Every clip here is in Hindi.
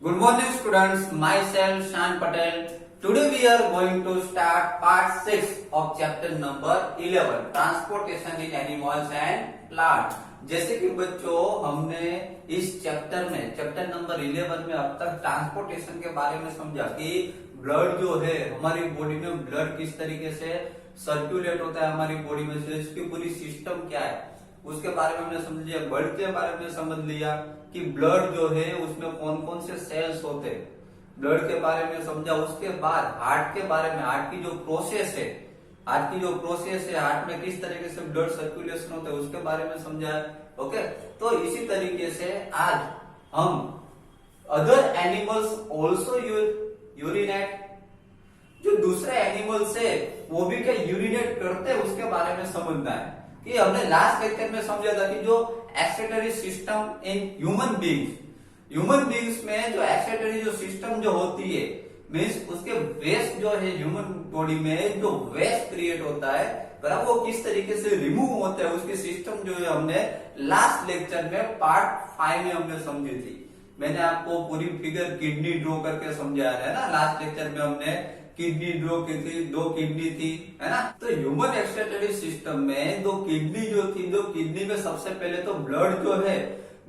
Good morning students, myself Shan Patel. Today we are going to start part 6 of chapter number 11 Transportation in Animals and Plants. जैसे कि बच्चों हमने इस चैप्टर नंबर 11 में अब तक ट्रांसपोर्टेशन के बारे में समझा कि ब्लड जो है हमारी बॉडी में ब्लड किस तरीके से सर्कुलेट होता है हमारी बॉडी में से इसकी पूरी सिस्टम क्या है उसके बारे में हमने समझ लिया। ब्लड के बारे में समझ लिया कि ब्लड जो है उसमें कौन कौन से सेल्स होते हैं, ब्लड के बारे में समझा। उसके बाद हार्ट के बारे में, हार्ट की जो प्रोसेस है, हार्ट में किस तरीके से ब्लड सर्कुलेशन होता है उसके बारे में समझा। ओके, तो इसी तरीके से आज हम अदर एनिमल्स ऑल्सो यूरिनेट, जो दूसरे एनिमल्स है वो भी क्या यूरिनेट करते हैं उसके बारे में समझना है। कि हमने लास्ट लेक्चर में समझा था कि जो excretory system in human beings में जो एक्सक्रीटरी जो सिस्टम जो होती है मीन्स उसके वेस्ट जो है ह्यूमन बॉडी में जो वेस्ट क्रिएट होता है बराबर वो किस तरीके से रिमूव होता है उसकी सिस्टम जो है हमने लास्ट लेक्चर में पार्ट 5 में हमने समझी थी। मैंने आपको पूरी फिगर किडनी ड्रॉ करके समझाया है ना। लास्ट लेक्चर में हमने किडनी ड्रॉ की थी, 2 किडनी थी, है ना। तो ह्यूमन एक्सक्रीटरी सिस्टम में 2 किडनी जो थी, 2 किडनी में सबसे पहले तो ब्लड जो है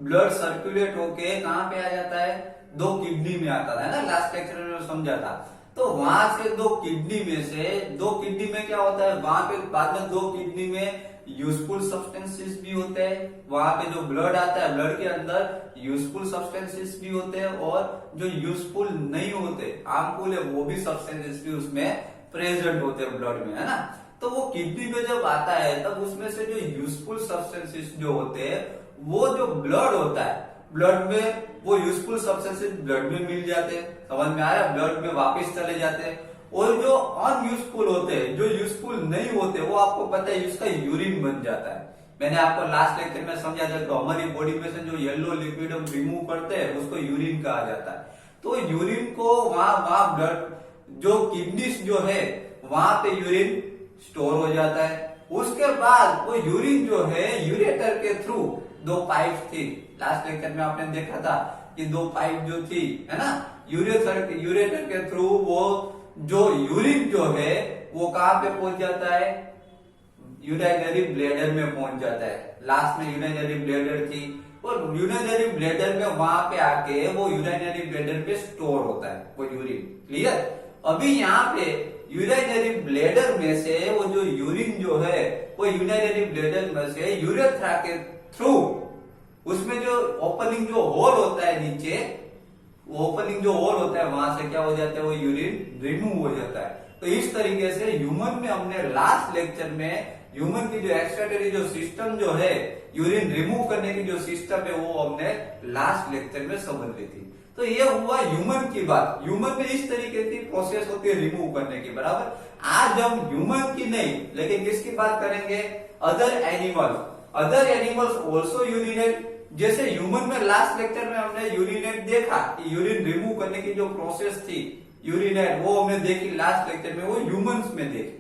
ब्लड सर्कुलेट होके कहाँ पे आ जाता है, 2 किडनी में आता है ना। लास्ट लेक्चर में समझा था। तो वहां से 2 किडनी में से 2 किडनी में क्या होता है, वहां पे बाद में 2 किडनी में यूजफुल सब्सटेंसेस भी होते हैं। वहां पे जो ब्लड आता है ब्लड के अंदर यूजफुल सब्सटेंसेस भी होते हैं और जो यूजफुल नहीं होते हार्मफुल है वो भी सब्सटेंसेस भी उसमें प्रेजेंट होते हैं ब्लड में, है ना। तो वो किडनी में जब आता है तब उसमें से जो यूजफुल सब्सटेंसेस जो होते हैं वो जो ब्लड होता है ब्लड में वो यूजफुल सब्सटेंसेस ब्लड में मिल जाते हैं, समझ में आया, ब्लड में वापस चले जाते हैं। और जो अनयूजफुल होते हैं, जो यूजफुल नहीं होते वो आपको पता है उसका यूरिन बन जाता है। मैंने आपको लास्ट लेक्चर में समझा था कि हमारी बॉडी में से जो येलो लिक्विड हम रिमूव करते हैं उसको यूरिन कहा जाता है। तो यूरिन को वहां ब्लड जो किडनीज जो है वहां पे यूरिन स्टोर हो जाता है। उसके बाद वो यूरिन जो है यूरेटर के थ्रू 2 पाइप थी, लास्ट लेक्चर में आपने देखा था कि 2 पाइप जो थी, है ना, यूरेटर के थ्रू वो जो यूरिन जो है वो कहां पे पहुंच जाता है, यूरिनरी ब्लैडर में पहुंच जाता है। लास्ट में यूरिनरी ब्लैडर थी और यूरिनरी ब्लैडर में वहां पे आके वो यूरिनरी ब्लैडर पे स्टोर होता है वो यूरिन। क्लियर। अभी यहाँ पे यूरिनरी ब्लैडर में से वो जो यूरिन जो है वो यूरिनरी ब्लैडर में से यूरेथ्रा के थ्रू उसमें जो ओपनिंग जो होल होता है नीचे, ओपनिंग जो होल होता है वहां से क्या हो जाता है वो यूरिन रिमूव हो जाता है। तो इस तरीके से ह्यूमन में हमने लास्ट लेक्चर में ह्यूमन की जो एक्सक्रीटरी जो सिस्टम जो है यूरिन रिमूव करने की जो सिस्टम है वो हमने लास्ट लेक्चर में समझ ली थी। तो ये हुआ ह्यूमन की बात। ह्यूमन में इस तरीके की प्रोसेस होती है रिमूव करने की, बराबर। आज हम ह्यूमन की नहीं लेकिन किसकी बात करेंगे, अदर एनिमल्स ऑल्सो यूरिनेट। जैसे ह्यूमन में लास्ट लेक्चर में हमने यूरिनेट देखा कि यूरिन रिमूव करने की जो प्रोसेस थी यूरिनेट वो हमने देखी लास्ट लेक्चर में, वो ह्यूमंस में देखी।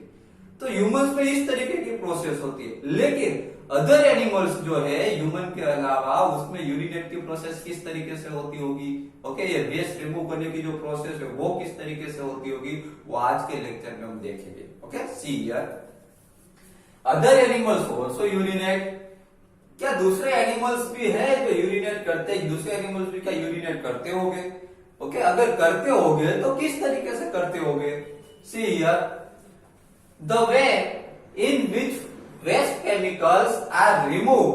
तो ह्यूमंस में इस तरीके की प्रोसेस होती है। लेकिन अदर एनिमल्स जो है ह्यूमन के अलावा उसमें यूरिनेट की प्रोसेस किस तरीके से होती होगी, ओके, ये वेस्ट रिमूव करने की जो प्रोसेस है वो किस तरीके से होती होगी वो आज के लेक्चर में हम देखेंगे। Okay, see here other animals also urinate. क्या दूसरे एनिमल्स भी है जो यूरिनेट करते हैं, दूसरे एनिमल्स भी क्या यूरिनेट करते होंगे, ओके, अगर करते होंगे तो किस तरीके से करते होंगे। See here the way in which waste chemicals are remove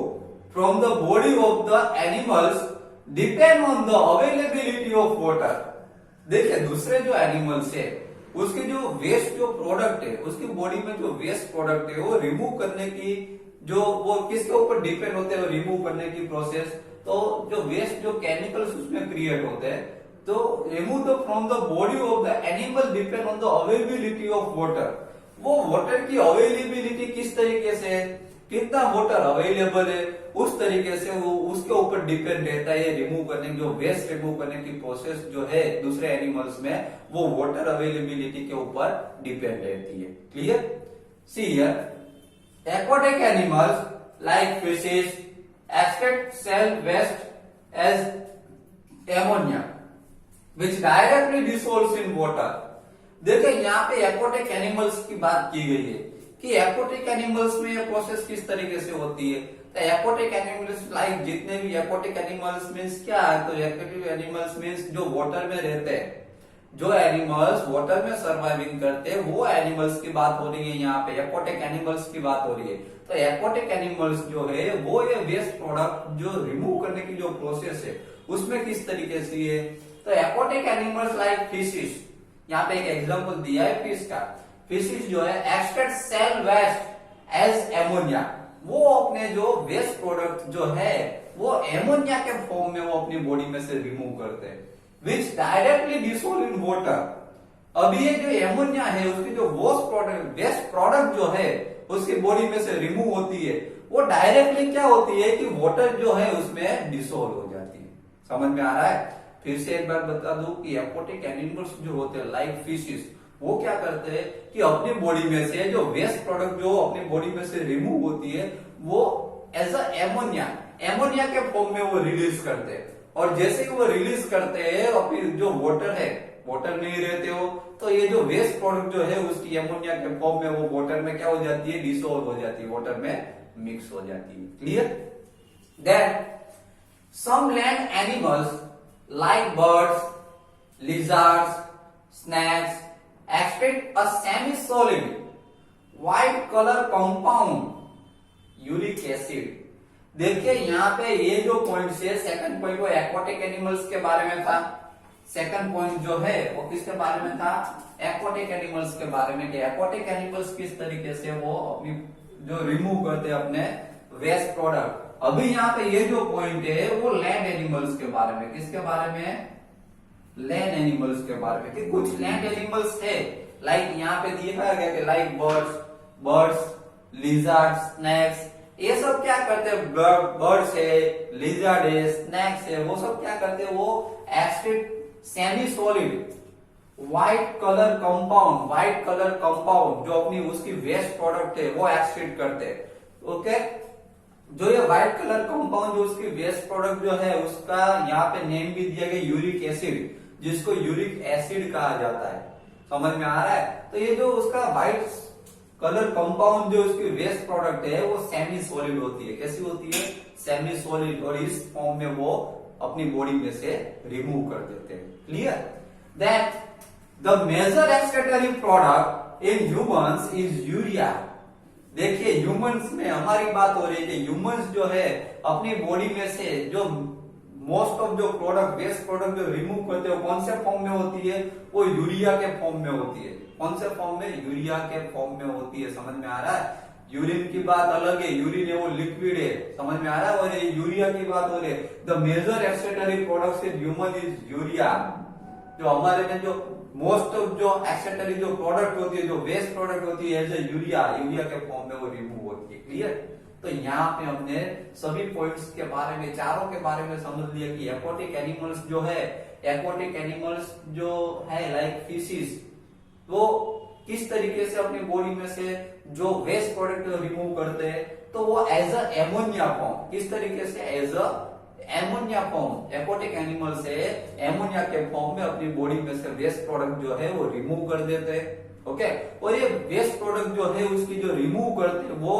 from the body of the animals depend on the availability of water. देखिए दूसरे जो एनिमल्स है उसके जो वेस्ट जो प्रोडक्ट है उसकी बॉडी में जो वेस्ट प्रोडक्ट है वो रिमूव करने की जो वो किसके ऊपर डिपेंड होते हैं रिमूव करने की प्रोसेस। तो जो वेस्ट जो केमिकल्स उसमें क्रिएट होते हैं तो remove the from the body of the animal depend on the availability of water. वो वाटर की अवेलेबिलिटी किस तरीके से है, कितना वाटर अवेलेबल है उस तरीके से वो उसके ऊपर डिपेंड रहता है। रिमूव करने की जो वेस्ट रिमूव करने की प्रोसेस जो है दूसरे एनिमल्स में वो वाटर अवेलेबिलिटी के ऊपर डिपेंड रहती है। Clear. See here aquatic animals like fishes excrete cell waste as ammonia. Which directly dissolves in water. देखिए यहाँ पे एक्वाटिक एनिमल्स की बात की गई है कि एक्वाटिक एनिमल्स में ये प्रोसेस किस तरीके से होती है। तो एक्वाटिक एनिमल्स लाइक जितने भी एक्वाटिक एनिमल्स मींस क्या है, तो एक्वाटिक एनिमल्स मींस जो वाटर में रहते हैं, जो एनिमल्स वाटर में सर्वाइविंग करते हैं वो एनिमल्स की बात हो रही है। यहाँ पे एक्वाटिक एनिमल्स की बात हो रही है। तो एक्वाटिक एनिमल्स जो है वो ये वेस्ट प्रोडक्ट जो रिमूव करने की जो प्रोसेस है उसमें किस तरीके से है। तो एक्वाटिक एनिमल्स लाइक फिशिस, यहाँ पे एक एग्जांपल दिया है फिश का। फिशिस जो है extract cell waste as ammonia, वो अपने जो वेस्ट प्रोडक्ट जो है वो एमोनिया के फॉर्म में वो अपनी बॉडी में से रिमूव करते हैं, विच डायरेक्टली डिसोल्व इन वाटर। अब ये जो एमोनिया है उसकी जो वेस्ट प्रोडक्ट जो है उसकी बॉडी में से रिमूव होती है, वो डायरेक्टली क्या होती है कि वाटर जो है उसमें डिसोल्व हो जाती है। समझ में आ रहा है? फिर से एक बार बता दूं कि एक्वाटिक एनिमल्स जो होते हैं लाइक फिशिस, वो क्या करते हैं कि अपनी बॉडी में से जो वेस्ट प्रोडक्ट जो अपनी बॉडी में से रिमूव होती है वो एज अ एमोनिया के फॉर्म में वो रिलीज करते हैं। और जैसे कि वो रिलीज करते हैं और फिर जो वाटर है, वाटर में ही रहते हो, तो ये जो वेस्ट प्रोडक्ट जो है उसकी एमोनिया के फॉर्म में वो वाटर में क्या हो जाती है, डिसॉल्व हो जाती है, वाटर में मिक्स हो जाती है। Clear? Then some land animals like birds, lizards, snakes excrete a semi-solid white color compound uric acid। देखिए यहाँ पे ये जो पॉइंट है, सेकंड पॉइंट वो एक्वाटिक एनिमल्स के बारे में था। सेकंड पॉइंट जो है वो किसके बारे में था? एक्वाटिक एनिमल्स के बारे में। कि एक्वाटिक एनिमल्स किस तरीके से वो अपनी जो रिमूव करते हैं अपने वेस्ट प्रोडक्ट। अभी यहाँ पे ये जो पॉइंट है वो लैंड एनिमल्स के बारे में। किसके बारे में? लैंड एनिमल्स के बारे में। कि कुछ लैंड एनिमल्स है लाइक यहाँ पे दिया गया कि लाइक बर्ड्स, लिजर्ड, स्नैक्स, ये सब क्या करते हैं? बर्ड्स है, लिजर्ड है, स्नैक्स है, वो सब क्या करते हैं? वो excrete semi solid white colour compound जो अपनी उसकी वेस्ट प्रोडक्ट है वो एक्सक्रीट करते हैं। ओके, जो ये व्हाइट कलर कंपाउंड जो उसकी वेस्ट प्रोडक्ट जो है उसका यहाँ पे नेम भी दिया गया यूरिक एसिड, जिसको यूरिक एसिड कहा जाता है। समझ में आ रहा है? तो ये जो उसका व्हाइट कलर कंपाउंड जो उसकी वेस्ट प्रोडक्ट है वो सेमी सॉलिड होती है। कैसी होती है? Semi solid. और इस फॉर्म में वो अपनी बॉडी में से रिमूव कर देते हैं। Clear? That the major excretory product in humans is urea. देखिए ह्यूमंस में हमारी बात हो रही है कि ह्यूमंस जो है अपनी बॉडी में से जो मोस्ट ऑफ जो प्रोडक्ट वेस्ट प्रोडक्ट जो रिमूव करते हैं कौन से फॉर्म में होती है? वो यूरिया के फॉर्म में होती है। कौन से फॉर्म में? यूरिया के फॉर्म में होती है। समझ में आ रहा है? यूरिन की बात अलग है, यूरिन है वो लिक्विड है। समझ में आ रहा है? और ये यूरिया की बात हो रही है। The major excretory products in human is urea. जो हमारे में जो मोस्ट ऑफ जो एक्सेटरी जो प्रोडक्ट होती है, जो वेस्ट प्रोडक्ट होती है, एज ए यूरिया के फॉर्म में वो रिमूव होती है। क्लियर? तो यहाँ पे हमने सभी पॉइंट्स के बारे में, चारों के बारे में समझ लिया कि एक्वाटिक एनिमल्स जो है, एक्वाटिक एनिमल्स जो है लाइक फिशिस, वो किस तरीके से अपनी बॉडी में से जो वेस्ट प्रोडक्ट रिमूव करते हैं, तो वो एज अ एमोनिया फॉर्म, किस तरीके से? As a ammonia form. Aquatic animal से एमोनिया के फॉर्म में अपनी बॉडी में से वेस्ट प्रोडक्ट जो है वो रिमूव कर देते हैं। ओके, और ये वेस्ट प्रोडक्ट जो है उसकी जो रिमूव करते हैं वो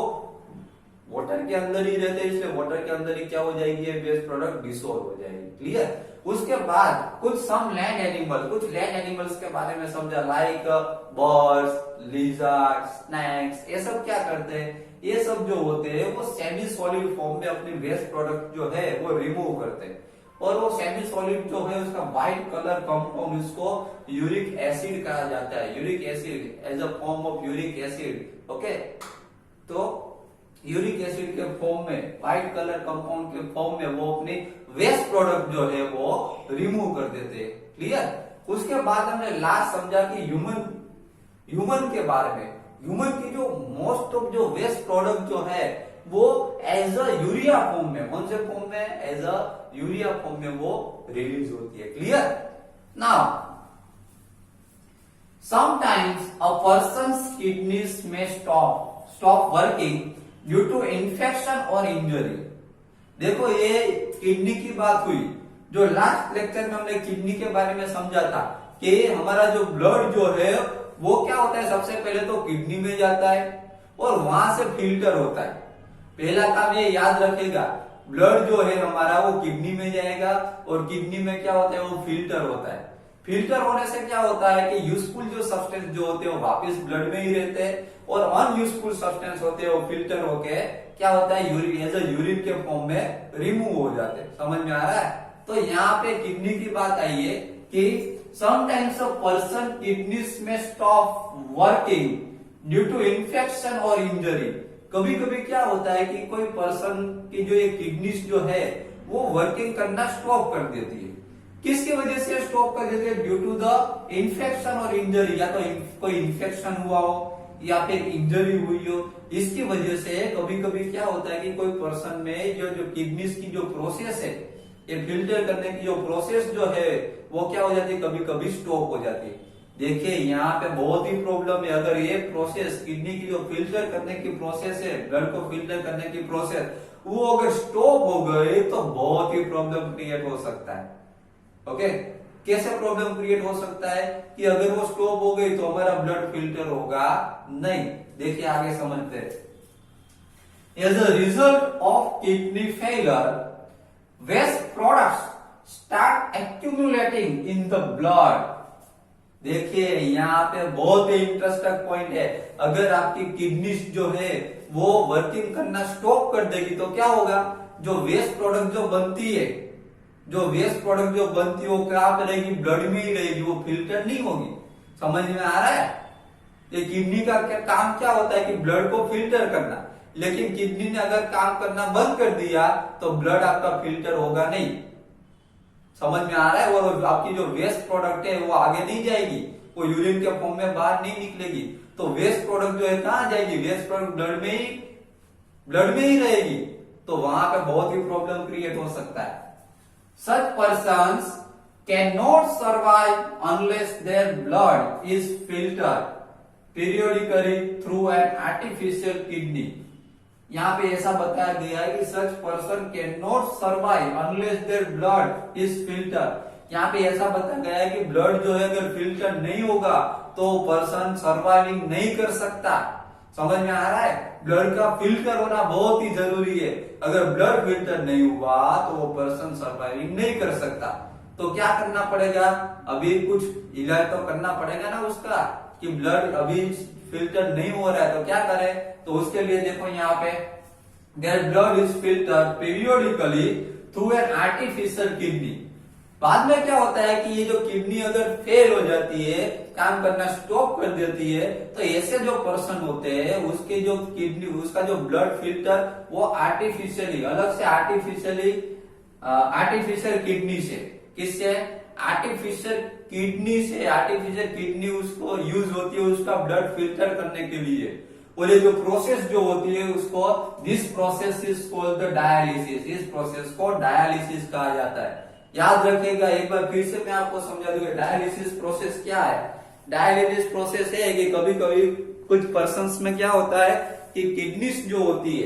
वाटर के अंदर ही रहते हैं, इसलिए वाटर के अंदर ही क्या हो जाएगी? वेस्ट प्रोडक्ट डिसॉल्व हो जाएगी। क्लियर? उसके बाद कुछ लैंड एनिमल्स के बारे में समझा लाइक बर्ड्स, लिजर्ड, स्नैक्स, ये सब क्या करते हैं? ये सब जो होते हैं वो सेमी सॉलिड फॉर्म में अपनी वेस्ट प्रोडक्ट जो है वो रिमूव करते हैं। और वो सेमी सॉलिड जो है उसका व्हाइट कलर कंपाउंड, उसको यूरिक एसिड कहा जाता है। Uric acid as a form of uric acid. Okay, तो यूरिक एसिड के फॉर्म में, व्हाइट कलर कंपाउंड के फॉर्म में वो अपनी वेस्ट प्रोडक्ट जो है वो रिमूव कर देते हैं। क्लियर? उसके बाद हमने लास्ट समझा कि ह्यूमन के बारे में। ह्यूमन की जो मोस्ट ऑफ जो वेस्ट प्रोडक्ट जो है वो एज अ यूरिया फॉर्म में, कौन से फॉर्म में? एज अ यूरिया फॉर्म में वो रिलीज होती है। Clear? Now sometimes a person's kidneys में stop working due to infection और इंजरी। देखो ये किडनी की बात हुई, जो लास्ट लेक्चर में हमने किडनी के बारे में समझा था कि हमारा जो ब्लड जो है वो क्या होता है, सबसे पहले तो किडनी में जाता है और वहां से फिल्टर होता है। पहला काम ये याद रखेगा, ब्लड जो है हमारा वो किडनी में जाएगा और किडनी में क्या होता है, वो फिल्टर होता है। फिल्टर होने से क्या होता है कि यूजफुल जो सब्सटेंस जो होते हैं वो वापस ब्लड में ही रहते हैं और अनयूजफुल सब्सटेंस होते हैं वो फिल्टर होके क्या होता है, यूरिन के फॉर्म में रिमूव हो जाते हैं। समझ में आ रहा है? तो यहाँ पे किडनी की बात आई है कि समटाइम्स अ पर्सन किडनीज में stop working due to infection और इंजरी। कभी कभी क्या होता है कि कोई पर्सन की जो ये किडनीज जो है वो वर्किंग करना स्टॉप कर देती है। किसकी वजह से स्टॉप कर देती है? ड्यू टू द इन्फेक्शन और इंजरी, या तो कोई इन्फेक्शन हुआ हो या फिर इंजरी हुई हो। इसकी वजह से कभी कभी क्या होता है कि कोई पर्सन में जो किडनीज की जो प्रोसेस है, ये फिल्टर करने की जो प्रोसेस जो है वो क्या हो जाती है, कभी कभी स्टॉप हो जाती है। देखिए यहाँ पे बहुत ही प्रॉब्लम है। अगर ये प्रोसेस किडनी की जो फिल्टर करने की प्रोसेस है, ब्लड को फिल्टर करने की प्रोसेस, वो अगर स्टॉप हो गए तो बहुत ही प्रॉब्लम क्रिएट हो सकता है। ओके, कैसे प्रॉब्लम क्रिएट हो सकता है कि अगर वो स्टॉप हो गई तो हमारा ब्लड फिल्टर होगा नहीं। देखिए आगे समझते हैं। As a result of kidney failure, waste products start accumulating in the blood. देखिए यहाँ पे बहुत ही इंटरेस्टिंग पॉइंट है। अगर आपकी किडनी जो है वो वर्किंग करना स्टॉप कर देगी तो क्या होगा, जो वेस्ट प्रोडक्ट जो बनती है, जो वेस्ट प्रोडक्ट जो बनती है वो क्या रहेगी, ब्लड में ही रहेगी, वो फिल्टर नहीं होगी। समझ में आ रहा है? ये किडनी का क्या काम क्या होता है कि ब्लड को फिल्टर करना, लेकिन किडनी ने अगर काम करना बंद कर दिया तो ब्लड आपका फिल्टर होगा नहीं। समझ में आ रहा है? और आपकी जो वेस्ट प्रोडक्ट है वो आगे नहीं जाएगी, वो यूरिन के फॉर्म में बाहर नहीं निकलेगी। तो वेस्ट प्रोडक्ट जो है कहां जाएगी, वेस्ट प्रोडक्ट ब्लड में ही रहेगी। तो वहां पे बहुत ही प्रॉब्लम क्रिएट हो सकता है। Such persons cannot survive unless their blood is filtered periodically through an artificial kidney. यहाँ पे ऐसा बताया गया है कि such person cannot survive unless their blood is filtered. यहाँ पे ऐसा बताया गया है कि ब्लड जो है अगर फिल्टर नहीं होगा तो पर्सन सर्वाइविंग नहीं कर सकता। समझ में आ रहा है? ब्लड का फिल्टर होना बहुत ही जरूरी है। अगर ब्लड फिल्टर नहीं हुआ तो वो पर्सन सर्वाइविंग नहीं कर सकता। तो क्या करना पड़ेगा, अभी कुछ इलाज तो करना पड़ेगा ना उसका, कि ब्लड अभी फिल्टर नहीं हो रहा है तो क्या करें। तो उसके लिए देखो यहाँ पे their blood is filtered periodically through an artificial kidney. बाद में क्या होता है कि ये जो किडनी अगर फेल हो जाती है, काम करना स्टॉप कर देती है, तो ऐसे जो पर्सन होते हैं उसके जो किडनी, उसका जो ब्लड फिल्टर वो आर्टिफिशियली, अलग से आर्टिफिशियल किडनी से, किससे, आर्टिफिशियल किडनी उसको यूज होती है उसका ब्लड फिल्टर करने के लिए। और ये जो प्रोसेस जो होती है उसको, this process is called the dialysis. इस प्रोसेस को डायलिसिस कहा जाता है। याद रखिएगा, एक बार फिर से मैं आपको समझा दूंगा डायलिसिस प्रोसेस क्या है। डायलिसिस प्रोसेस है कि कभी कभी कुछ पर्सन्स में क्या होता है कि किडनीज जो होती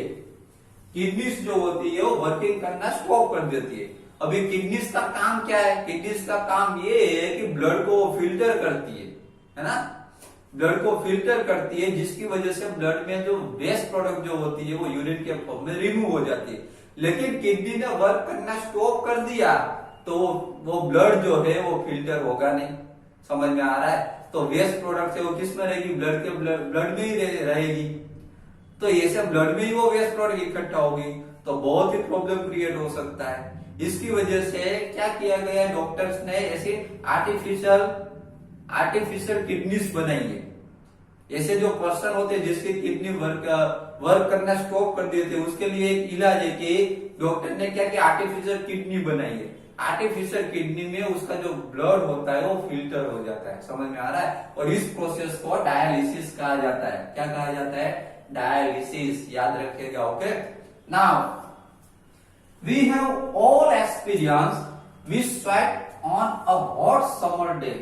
है वो वर्किंग करना स्टॉप कर देती है। अभी किडनीज का काम क्या है, किडनीज का काम ये है कि ब्लड को फिल्टर करती है ना, ब्लड को फिल्टर करती है, जिसकी वजह से ब्लड में जो वेस्ट प्रोडक्ट जो होती है वो यूरिन के फॉर्म में रिमूव हो जाती है। लेकिन किडनी ने वर्क करना स्टॉप कर दिया तो वो ब्लड जो है वो फिल्टर होगा नहीं। समझ में आ रहा है? तो वेस्ट प्रोडक्ट से वो किस में रहेगी, ब्लड में ही रहेगी। तो ऐसे ब्लड में ही वो वेस्ट प्रोडक्ट इकट्ठा होगी तो बहुत ही प्रॉब्लम क्रिएट हो सकता है। इसकी वजह से क्या किया गया, डॉक्टर्स ने ऐसी आर्टिफिशियल किडनीज बनाई है। ऐसे जो पर्सन होते हैं जिसकी किडनी वर्क करना स्टॉप कर देते हैं, उसके लिए एक इलाज है कि डॉक्टर ने क्या किया, आर्टिफिशियल किडनी बनाई है। आर्टिफिशियल किडनी में उसका जो ब्लड होता है वो फिल्टर हो जाता है। समझ में आ रहा है? और इस प्रोसेस को डायलिसिस कहा जाता है। क्या कहा जाता है, डायलिसिस। याद रखिएगा। Okay, now we have all experience we sweat on a hot summer day.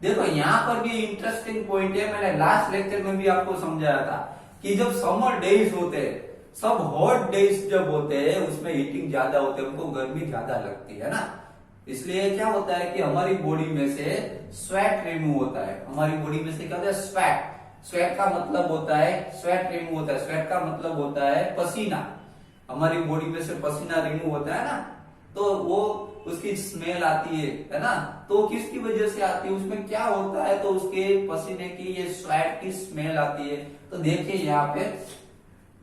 देखो यहाँ पर भी इंटरेस्टिंग पॉइंट है, मैंने लास्ट लेक्चर में भी आपको समझाया था कि जब समर डेज होते हैं, सब हॉट डेज जब होते हैं उसमें हीटिंग ज्यादा होते हैं, उनको गर्मी ज्यादा लगती है ना। इसलिए क्या होता है कि हमारी बॉडी में से स्वेट रिमूव होता है। हमारी बॉडी में से क्या होता है? स्वेट। स्वेट का मतलब होता है, स्वेट रिमूव होता है, स्वेट का मतलब होता है पसीना। हमारी बॉडी में से पसीना रिमूव होता है ना, तो वो उसकी स्मेल आती है ना, तो किसकी वजह से आती है, उसमें क्या होता है, तो उसके पसीने की ये स्वेट की स्मेल आती है। तो देखिए यहाँ पे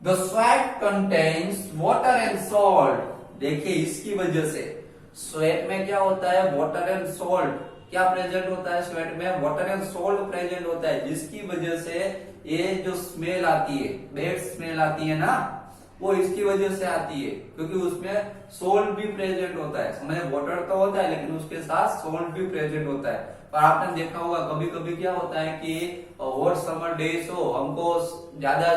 the sweat contains water and salt. देखिए इसकी वजह से स्वेट में क्या होता है? Water and salt. क्या प्रेजेंट होता है स्वेट में? वाटर एंड सॉल्ट प्रेजेंट होता है, जिसकी वजह से ये जो स्मेल आती है, बैड स्मेल आती है ना, वो इसकी वजह से आती है, क्योंकि उसमें सोल्ट भी प्रेजेंट होता है। समझे? वाटर तो होता है लेकिन उसके साथ सोल्ट भी प्रेजेंट होता है। और आपने देखा होगा कभी कभी क्या होता है कि हॉट समर डेज हो, हमको ज्यादा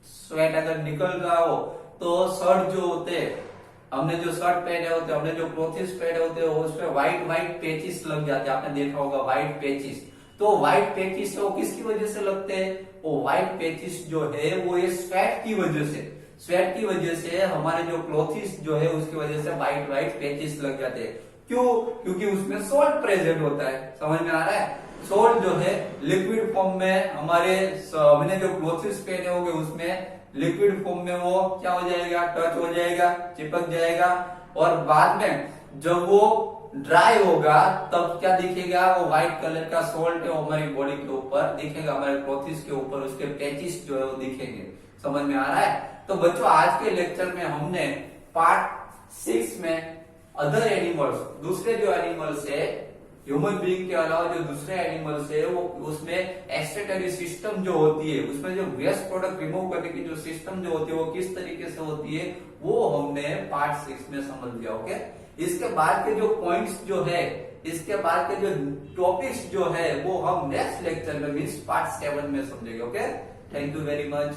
स्वेट अगर निकल रहा हो तो शर्ट जो होते हैं, हमने जो शर्ट पहने होते हैं, हमने जो क्लोथ्स पहने होते हैं, उसमें व्हाइट व्हाइट पेचिस लग जाते हैं। आपने देखा होगा व्हाइट पेचिस। तो व्हाइट पेचिस वो किसकी वजह से लगते हैं? वो व्हाइट पेचिस जो है वो ये स्वेट की वजह से, स्वेट की वजह से हमारे जो क्लोथिस जो है उसकी वजह से व्हाइट व्हाइट पेचिस लग जाते हैं। क्यों? क्योंकि उसमें सोल्ट प्रेजेंट होता है। समझ में आ रहा है? सोल्ट जो है लिक्विड फॉर्म में हमने जो क्लोथिस पहने होंगे उसमें लिक्विड फॉर्म में वो क्या हो जाएगा? टच हो जाएगा, चिपक जाएगा, और बाद में जब वो ड्राई होगा तब क्या दिखेगा? वो व्हाइट कलर का सोल्ट है हमारी बॉडी के ऊपर दिखेगा, हमारे क्लोथिस के ऊपर उसके पैचेस जो है वो दिखेंगे। समझ में आ रहा है? तो बच्चों आज के लेक्चर में हमने पार्ट 6 में अदर एनिमल्स, दूसरे जो एनिमल्स है ह्यूमन बीइंग के अलावा जो दूसरे एनिमल्स है, वो उसमें एक्सक्रीटरी सिस्टम जो होती है, उसमें जो वेस्ट प्रोडक्ट रिमूव करने की जो सिस्टम जो होती है वो किस तरीके से होती है, वो हमने पार्ट 6 में समझ लिया। ओके, इसके बाद के जो पॉइंट्स जो है, इसके बाद के जो टॉपिक्स जो है वो हम नेक्स्ट लेक्चर में मीन्स पार्ट 7 में समझेंगे। Okay, thank you very much.